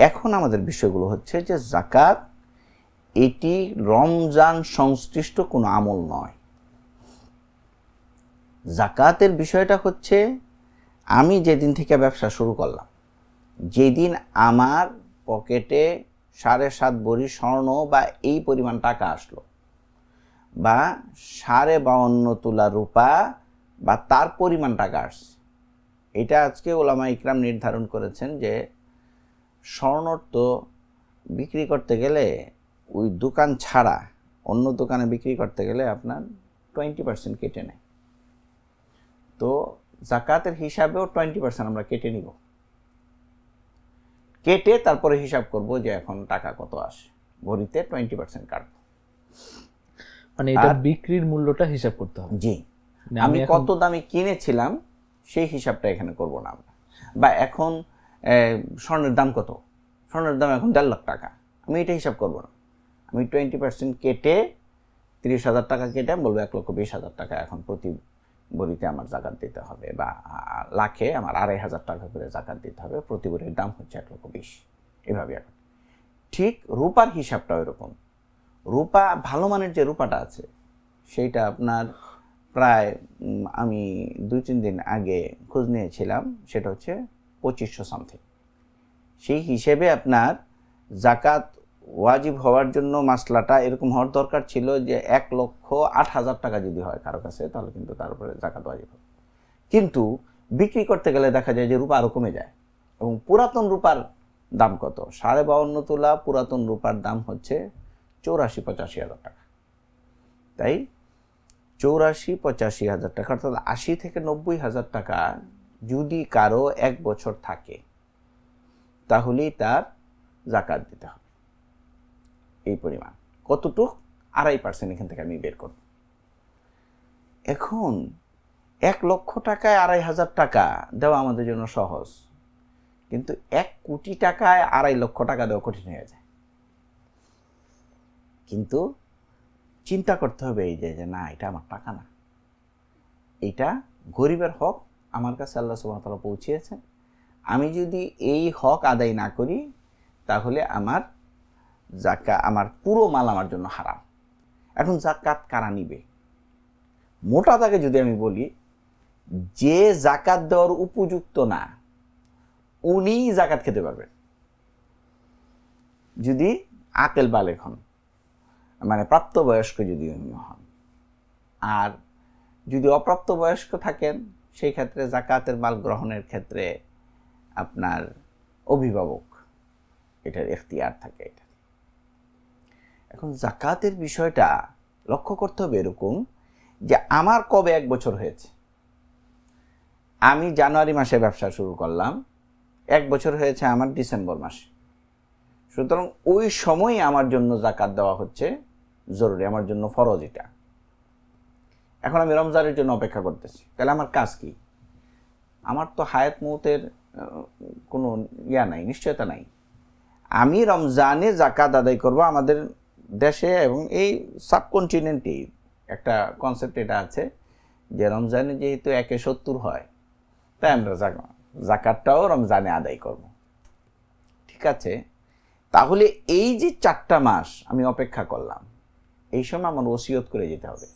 এখন আমাদের বিষয়গুলো হচ্ছে যে যাকাত এটি রমজান সংশ্লিষ্ট কোনো আমল নয়। যাকাতের বিষয়টা হচ্ছে আমি যেদিন থেকে ব্যবসা শুরু করলাম, যেদিন আমার পকেটে 7.5 ভরি স্বর্ণ বা এই পরিমাণ টাকা আসলো, বা 52.5 তোলা রূপা বা তার পরিমাণ টাকা আসছে, এটা আজকে ওলামা ইকরাম নির্ধারণ করেছেন যে স্বর্ণ তো বিক্রি করতে গেলে ওই দোকান ছাড়া অন্য দোকানে বিক্রি করতে গেলে আপনার 20% কেটে নেয়। তো যাকাতের হিসাবেও 20% আমরা কেটে নিব, কেটে তারপরে হিসাব করব যে এখন টাকা কত আসে, ভরিতে 20% কাটবো। মানে এটা বিক্রির মূল্যটা হিসাব করতে হবে। জি, আমি কত দামে কিনেছিলাম সেই হিসাবটা এখানে করব না আমরা। বা এখন স্বর্ণের দাম কত, স্বর্ণের দাম এখন 1.5 লাখ টাকা, আমি এটা হিসাব করব না। আমি 20% কেটে 30,000 টাকা কেটে বলবো 1,20,000 টাকা এখন প্রতি ভরিতে আমার যাকাত দিতে হবে, বা লাখে আমার 2,500 টাকা করে যাকাত দিতে হবে, প্রতি ভরির দাম হচ্ছে 1,20,000। এভাবে এখন ঠিক রূপার হিসাবটা ওইরকম। রূপা ভালো মানের যে রূপাটা আছে সেইটা আপনার প্রায় আমি 2-3 দিন আগে খোঁজ নিয়েছিলাম, সেটা হচ্ছে 2500 সামথিং। সেই হিসেবে আপনার যাকাত ওয়াজিব হওয়ার জন্য মাসলাটা এরকম হওয়ার দরকার ছিল যে 1,08,000 টাকা যদি হয় কারো কাছে, তাহলে কিন্তু তার উপরে যাকাত ওয়াজিব হবে। কিন্তু বিক্রি করতে গেলে দেখা যায় যে রূপা আরও কমে যায়। এবং পুরাতন রূপার দাম কত, 52.5 তোলা পুরাতন রূপার দাম হচ্ছে 84-85,000 টাকা। তাই 84-85,000 টাকা, অর্থাৎ 80 থেকে 90,000 টাকা যদি কারো 1 বছর থাকে তাহলেই তার যাকাত দিতে হবে। এই পরিমাণ কতটুক, 2.5% এখান থেকে আমি বের করব। এখন 1 লক্ষ টাকায় 2,500 টাকা দেওয়া আমাদের জন্য সহজ, কিন্তু 1 কোটি টাকায় 2.5 লক্ষ টাকা দেওয়া কঠিন হয়ে যায়। কিন্তু চিন্তা করতে হবে এই যে না, এটা আমার টাকা না, এটা গরিবের হক আমার কাছে আল্লাহ সুবহানাহু ওয়া তাআলা পৌঁছিয়েছেন। আমি যদি এই হক আদায় না করি তাহলে আমার আমার পুরো মাল আমার জন্য হারাম। এখন যাকাত কারা নিবে? মোটা দাগে যদি আমি বলি, যে যাকাত দেওয়ার উপযুক্ত না উনি যাকাত খেতে পারবেন, যদি আকেল বালেগ হন, মানে প্রাপ্তবয়স্ক যদি উনি হন। আর যদি অপ্রাপ্তবয়স্ক থাকেন সেই ক্ষেত্রে যাকাতের মাল গ্রহণের ক্ষেত্রে আপনার অভিভাবক এটার এখতিয়ার থাকে। এটা এখন যাকাতের বিষয়টা লক্ষ্য করতে হবে এরকম যে আমার কবে 1 বছর হয়েছে, আমি জানুয়ারি মাসে ব্যবসা শুরু করলাম, 1 বছর হয়েছে আমার ডিসেম্বর মাসে, সুতরাং ওই সময় আমার জন্য যাকাত দেওয়া হচ্ছে জরুরি, আমার জন্য ফরজ এটা। এখন আমি রমজানের জন্য অপেক্ষা করতেছি, তাহলে আমার কাজ কি? আমার তো হায়াত মৌতের কোনো নাই, নিশ্চয়তা নাই। আমি রমজানে যাকাত আদায় করব। আমাদের দেশে এবং এই সাবকন্টিনেন্টে একটা কনসেপ্ট এটা আছে যে রমজানে যেহেতু 1/70 হয়, তাই আমরা যাকাতটাও রমজানে আদায় করব। ঠিক আছে, তাহলে এই যে 4টা মাস আমি অপেক্ষা করলাম, এই সময় আমার ওসিয়ত করে যেতে হবে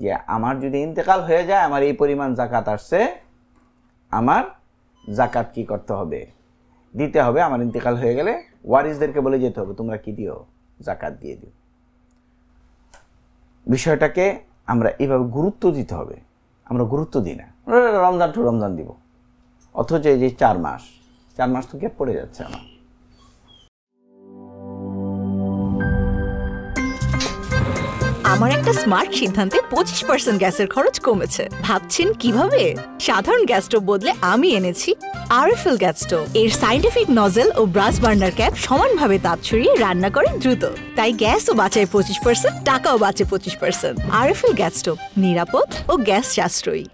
যে আমার যদি ইন্তেকাল হয়ে যায়, আমার এই পরিমাণ যাকাত আসছে, আমার যাকাত কি করতে হবে? দিতে হবে। আমার ইন্তেকাল হয়ে গেলে ওয়ারিসদেরকে বলে যেতে হবে তোমরা কি দিও, যাকাত দিয়ে দিও। বিষয়টাকে আমরা এইভাবে গুরুত্ব দিতে হবে। আমরা গুরুত্ব দিই না, রমজান টু রমজান দিব, অথচ এই যে 4 মাস তো গ্যাপ পড়ে যাচ্ছে আমার। আমার একটা স্মার্ট সিদ্ধান্তে 25% গ্যাসের খরচ কমেছে। ভাবছেন কিভাবে? সাধারণ গ্যাস স্টোভ বদলে আমি এনেছি আরএফএল গ্যাস স্টোভ। এর সাইন্টিফিক নজল ও ব্রাস বার্নার ক্যাপ সমানভাবে তাপ ছড়িয়ে রান্না করে দ্রুত, তাই গ্যাসও বাঁচায় 25%, টাকাও বাঁচে 25%। আরএফএল গ্যাস স্টোভ নিরাপদ ও গ্যাস সাশ্রয়ী।